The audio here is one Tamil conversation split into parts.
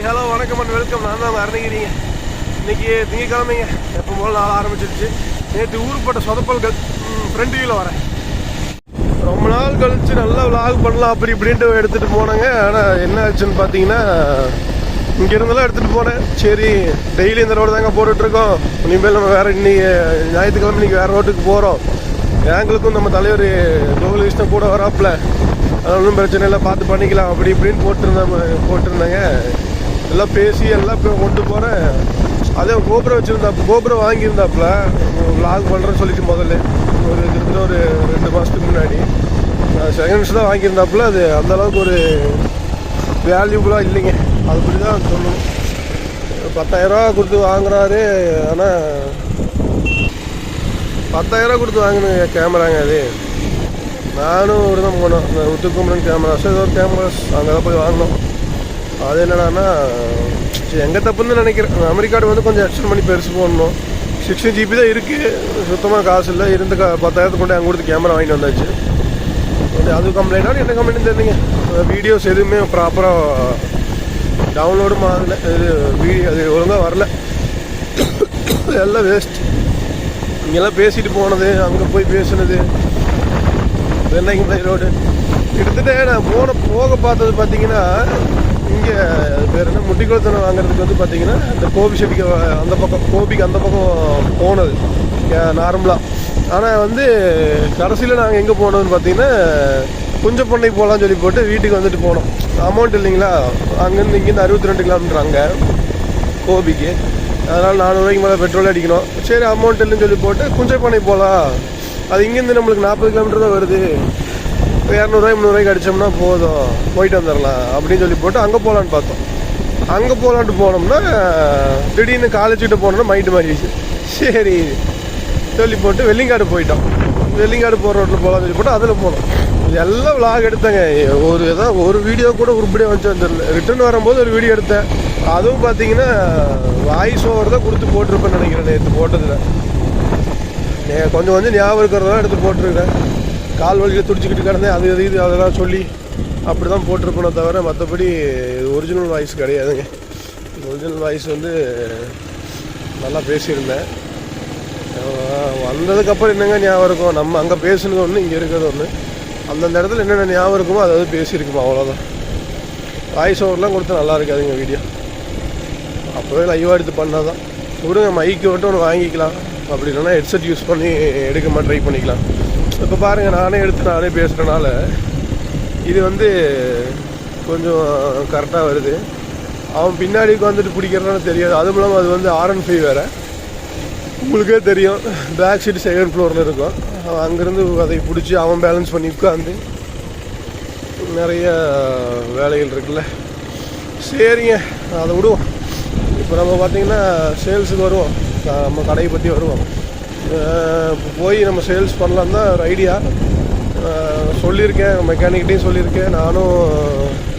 ஹலோ வணக்கம் அண்ட் வெல்கம். நான் தான் அருணகிரிங்க. இன்றைக்கி திங்கக்கிழமைங்க. எப்போ போல நாள் ஆரம்பிச்சிருச்சு. நேற்று ஊருப்பட்ட சொதப்பல்கள் ஃப்ரெண்ட் வியூவில் வரேன். ரொம்ப நாள் கழித்து நல்லா விளாக் பண்ணலாம் அப்படி இப்படின்ட்டு எடுத்துகிட்டு போனேங்க. ஆனால் என்ன ஆச்சுன்னு பார்த்தீங்கன்னா, இங்கேருந்தெல்லாம் எடுத்துகிட்டு போனேன். சரி, டெய்லி இந்த ரோடு தாங்க போட்டுட்ருக்கோம். இனிமேல் நம்ம வேறு இன்றைக்கி ஞாயிற்றுக்கிழமை இன்றைக்கி வேறு ரோட்டுக்கு போகிறோம். எங்களுக்கும் நம்ம தலைவர் கோகுலகிருஷ்ணன் கூட வராப்பில், அது ஒன்றும் பிரச்சனை இல்லை, பார்த்து பண்ணிக்கலாம் அப்படி இப்படின்னு போட்டிருந்தாங்க. எல்லாம் பேசி எல்லாம் கொண்டு போகிறேன். அதே கோபுரம் கோபுரம் வாங்கியிருந்தாப்புல விளாக் பண்ணுறேன்னு சொல்லிட்டு முதல்ல கிட்டத்தட்ட ஒரு 2 மாதத்துக்கு முன்னாடி செகண்ட்ஸ் தான் வாங்கியிருந்தாப்புல. அது அந்தளவுக்கு ஒரு வேல்யூபுளாக இல்லைங்க. அதுபடி தான் சொல்லணும். 10,000 கொடுத்து வாங்குறாரு. ஆனால் 10,000 கொடுத்து வாங்கின கேமராங்க அது. நானும் ஒரு தான் போனோம். உத்துக்குமரன் கேமராஸ் ஏதோ ஒரு கேமராஸ் அங்கே தான் போய் வாங்கினோம். அது என்னடான்னா, எங்கே தப்புன்னு நினைக்கிறேன். அமெரிக்காடு வந்து கொஞ்சம் எக்ஸ்டெண்ட் பண்ணி பெருசு போடணும். 16 GB தான் இருக்குது. சுத்தமாக காசு இல்லை. 10,000 கொண்டு அங்கே கொடுத்து கேமரா வாங்கிட்டு வந்தாச்சு. அது கம்ப்ளைண்டாக என்ன கம்ப்ளைண்ட் தெரியுங்க. வீடியோஸ் எதுவுமே ப்ராப்பராக டவுன்லோடும் ஆகலை. அது ஒழுங்காக வரல. எல்லாம் வேஸ்ட். இங்கெல்லாம் பேசிட்டு போனது, அங்கே போய் பேசுனது, வெள்ளைங்க ரோடு கிட்டத்தட்ட நான் போக பார்த்தது பார்த்தீங்கன்னா, இங்கே பேர் என்ன முட்டிக்குளத்தனை வாங்குறதுக்கு வந்து பார்த்தீங்கன்னா, இந்த கோபி செடிக்கு அந்த பக்கம், கோபிக்கு அந்த பக்கம் போனது நார்மலாக. ஆனால் வந்து கடைசியில் நாங்கள் எங்கே போனோம்னு பார்த்தீங்கன்னா, குஞ்சப்பண்ணை போகலான்னு சொல்லி போட்டு வீட்டுக்கு வந்துட்டு போனோம். அமௌண்ட் இல்லைங்களா, அங்கேருந்து இங்கேருந்து 62 கிலோமீட்டர் அங்கே கோபிக்கு. அதனால் 400 ரூபாய்க்கு மேலே பெட்ரோல் அடிக்கணும். சரி, அமௌண்ட் இல்லைன்னு சொல்லி போட்டு குஞ்சப்பண்ணை போகலாம். அது இங்கேருந்து நம்மளுக்கு 40 கிலோமீட்டர் தான் வருது. 200 300 அடித்தோம்னா போதும், போயிட்டு வந்துடலாம் அப்படின்னு சொல்லி போட்டு அங்கே போகலான்னு பார்த்தோம். அங்கே போகலான்ட்டு போனோம்னா திடீர்னு காலேஜ்கிட்ட போனோம்னா மைண்டு மாறிடுச்சு. சரி சொல்லி போட்டு வெள்ளிங்காடு போயிட்டோம். வெள்ளிங்காடு போகிற ரோட்டில் போகலான்னு சொல்லி போட்டு அதில் போனோம். எல்லாம் விளாக் எடுத்தேங்க. ஒரு வீடியோ கூட உருப்படியாக வந்துடல. ரிட்டர்ன் வரும்போது ஒரு வீடியோ எடுத்தேன். அதுவும் பார்த்தீங்கன்னா வாய்ஸ் ஓவர் தான் கொடுத்து போட்டிருப்பேன்னு நினைக்கிறேன். நேற்று போட்டதில் கொஞ்சம் ஞாபகம் இருக்கிறதெல்லாம் எடுத்து போட்டிருக்கிறேன். கால் வலியில் துடிச்சிக்கிட்டு கிடந்தேன். அது இது அதெல்லாம் சொல்லி அப்படி தான் போட்டிருப்பேனே தவிர மற்றபடி ஒரிஜினல் வாய்ஸ் கிடையாதுங்க. ஒரிஜினல் வாய்ஸ் வந்து நல்லா பேசியிருந்தேன். வந்ததுக்கப்புறம் என்னங்க ஞாபகம் இருக்கும், நம்ம அங்கே பேசுனது ஒன்று, இங்கே இருக்கிறது ஒன்று. அந்தந்த இடத்துல என்னென்ன ஞாபகம் இருக்குமோ அதாவது பேசியிருக்குமா, அவ்வளோதான். வாய்ஸ் ஓவர்லாம் கொடுத்தா நல்லா இருக்காதுங்க வீடியோ. அப்போவே லைவாக எடுத்து பண்ணால் தான். விடுங்க, மைக்கு மட்டும் ஒன்று வாங்கிக்கலாம். அப்படி இல்லைன்னா ஹெட்செட் யூஸ் பண்ணி எடுக்கமா ட்ரை பண்ணிக்கலாம். இப்போ பாருங்கள், நானே எடுத்து நானே பேசுகிறனால இது வந்து கொஞ்சம் கரெக்டாக வருது. அவன் பின்னாடி வந்துட்டு பிடிக்கிறனால தெரியாது. அதுவும் இல்லாமல் அது வந்து R15 வேறு. உங்களுக்கே தெரியும், பேக் சீட் 2nd ஃப்ளோரில் இருக்கும். அவன் அங்கேருந்து அதை பிடிச்சி அவன் பேலன்ஸ் பண்ணி உட்காந்து நிறைய வேலைகள் இருக்குல்ல. சரிங்க, அதை விடுவோம். இப்போ நம்ம பார்த்திங்கன்னா சேல்ஸுக்கு வருவோம். நம்ம கடையை பற்றி வருவோம். இப்போ போய் நம்ம சேல்ஸ் பண்ணலாம் தான் ஒரு ஐடியா. சொல்லியிருக்கேன், மெக்கானிக்கிட்டையும் சொல்லியிருக்கேன். நானும்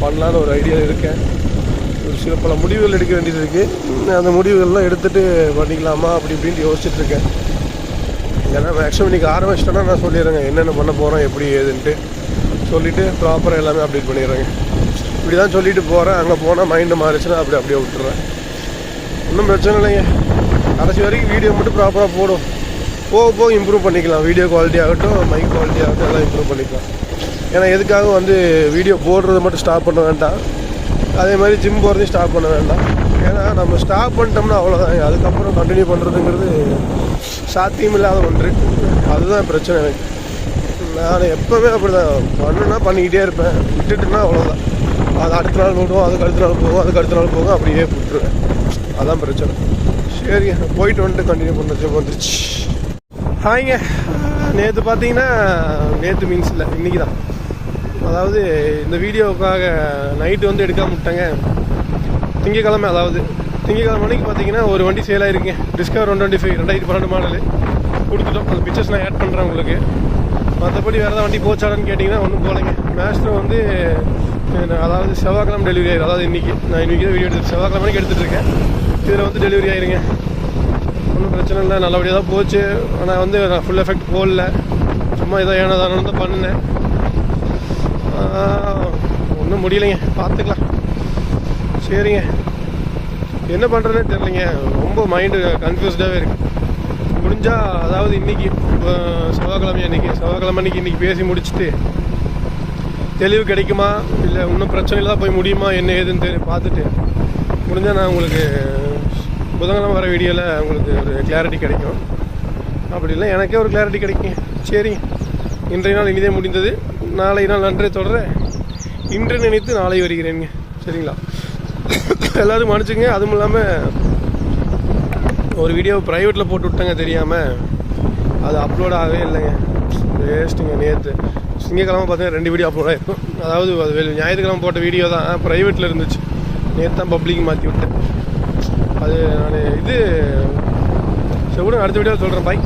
பண்ணலான்னு ஒரு ஐடியா இருக்கேன். ஒரு சில பல முடிவுகள் எடுக்க வேண்டியது இருக்குது. அந்த முடிவுகள்லாம் எடுத்துகிட்டு பண்ணிக்கலாமா அப்படி இப்படின்ட்டு யோசிச்சுட்ருக்கேன். ஏன்னா மேக்ஸிமம் இன்றைக்கி ஆரம்பிச்சிட்டேன்னா நான் சொல்லிடுறேங்க என்னென்ன பண்ண போகிறோம், எப்படி ஏதுன்ட்டு சொல்லிவிட்டு ப்ராப்பராக எல்லாமே அப்டேட் பண்ணிடுறேங்க. இப்படி தான் சொல்லிவிட்டு போகிறேன். அங்கே போனால் மைண்டு மாறிச்சுன்னா அப்படியே விட்டுறேன். ஒன்றும் பிரச்சனை இல்லைங்க. கடைசி வரைக்கும் வீடியோ மட்டும் ப்ராப்பராக போடும். போக இம்ப்ரூவ் பண்ணிக்கலாம். வீடியோ குவாலிட்டி ஆகட்டும், மைக் குவாலிட்டி ஆகட்டும், எல்லாம் இம்ப்ரூவ் பண்ணிக்கலாம். ஏன்னா எதுக்காக வந்து வீடியோ போடுறது மட்டும் ஸ்டாப் பண்ண வேண்டாம். அதே மாதிரி ஜிம் போகிறதையும் ஸ்டாப் பண்ண வேண்டாம். ஏன்னா நம்ம ஸ்டாப் பண்ணிட்டோம்னா அவ்வளோதான். அதுக்கப்புறம் கண்டினியூ பண்ணுறதுங்கிறது சாத்தியமில்லாத ஒன்று. அதுதான் பிரச்சனை எனக்கு. நான் எப்போவுமே அப்படி தான் பண்ணுன்னா பண்ணிக்கிட்டே இருப்பேன். விட்டுட்டுன்னா அவ்வளோதான். அது அடுத்த நாள் விடுவோம், அதுக்கு அடுத்த நாள் போகும், அதுக்கு அடுத்த நாள் போகும், அப்படியே விட்டுருவேன். அதான் பிரச்சனை. சரி, போயிட்டு வந்துட்டு கண்டினியூ பண்ணுறது வந்துருச்சு. ஹாய்ங்க. நேற்று பார்த்தீங்கன்னா, நேற்று மீன்ஸ் இல்லை, இன்றைக்கி தான். அதாவது இந்த வீடியோவுக்காக நைட்டு வந்து எடுக்காம விட்டாங்க. திங்கக்கிழமை, அதாவது திங்கக்கிழமை அன்றைக்கி பார்த்தீங்கன்னா ஒரு வண்டி சேல் ஆகிருக்குங்க. டிஸ்கவர் 125 2012 மாடலு கொடுத்துட்டோம். அந்த பிக்சர்ஸ் நான் ஆட் பண்ணுறேன் உங்களுக்கு. மற்றபடி வேறு ஏதாவது வண்டி போச்சாடான்னு கேட்டிங்கன்னா ஒன்றும் போகலைங்க. மேஸ்டர் வந்து அதாவது செவ்வாய்க்கிழமை டெலிவரி ஆகிடும். அதாவது இன்றைக்கி நான் இன்றைக்கி தான் வீடியோ எடுத்து செவ்வாய்க்கிழமைக்கு எடுத்துகிட்ருக்கேன். இதில் வந்து டெலிவரி ஆகிருங்க. ஒன்றும் பிரச்சனை இல்லை, நல்லபடியாக தான் போச்சு. ஆனால் வந்து நான் ஃபுல் எஃபெக்ட் போடல, சும்மா ஏதோ ஏனதானு தான் பண்ணினேன். ஒன்றும் முடியலைங்க, பார்த்துக்கலாம். சரிங்க. என்ன பண்ணுறதுனே தெரியலைங்க. ரொம்ப மைண்டு கன்ஃபியூஸ்டாகவே இருக்குது. முடிஞ்சால் அதாவது இன்றைக்கி செவ்வாய்க்கிழமை இன்றைக்கி பேசி முடிச்சுட்டு தெளிவு கிடைக்குமா இல்லை இன்னும் பிரச்சனையில் தான் போய் முடியுமா என்ன ஏதுன்னு பார்த்துட்டு முடிஞ்சால் நான் உங்களுக்கு புதன்கிழமை வர வீடியோவில் உங்களுக்கு ஒரு கிளாரிட்டி கிடைக்கும். அப்படி இல்லை எனக்கே ஒரு கிளாரிட்டி கிடைக்கும். சரி, இன்றைய நாள் இனிதே முடிந்தது. நாளை நாள் நன்றே தொடர இன்று நினைத்து நாளை வருகிறேங்க. சரிங்களா? எல்லோரும் மன்னிச்சுங்க. அதுவும் இல்லாமல் ஒரு வீடியோ ப்ரைவேட்டில் போட்டு விட்டேங்க தெரியாமல். அது அப்லோட் ஆகவே இல்லைங்க. வேஸ்ட்டுங்க. நேற்று திங்கக்கிழமை பார்த்தீங்கன்னா 2 வீடியோ அப்லோட் ஆகிருக்கும். அதாவது அது ஞாயிற்றுக்கிழமை போட்ட வீடியோ தான் ப்ரைவேட்டில் இருந்துச்சு. நேற்று தான் பப்ளிக் மாற்றி விட்டேன். அது நான் இது கூட அடுத்த வீடியோ சொல்கிறேன். பாய்.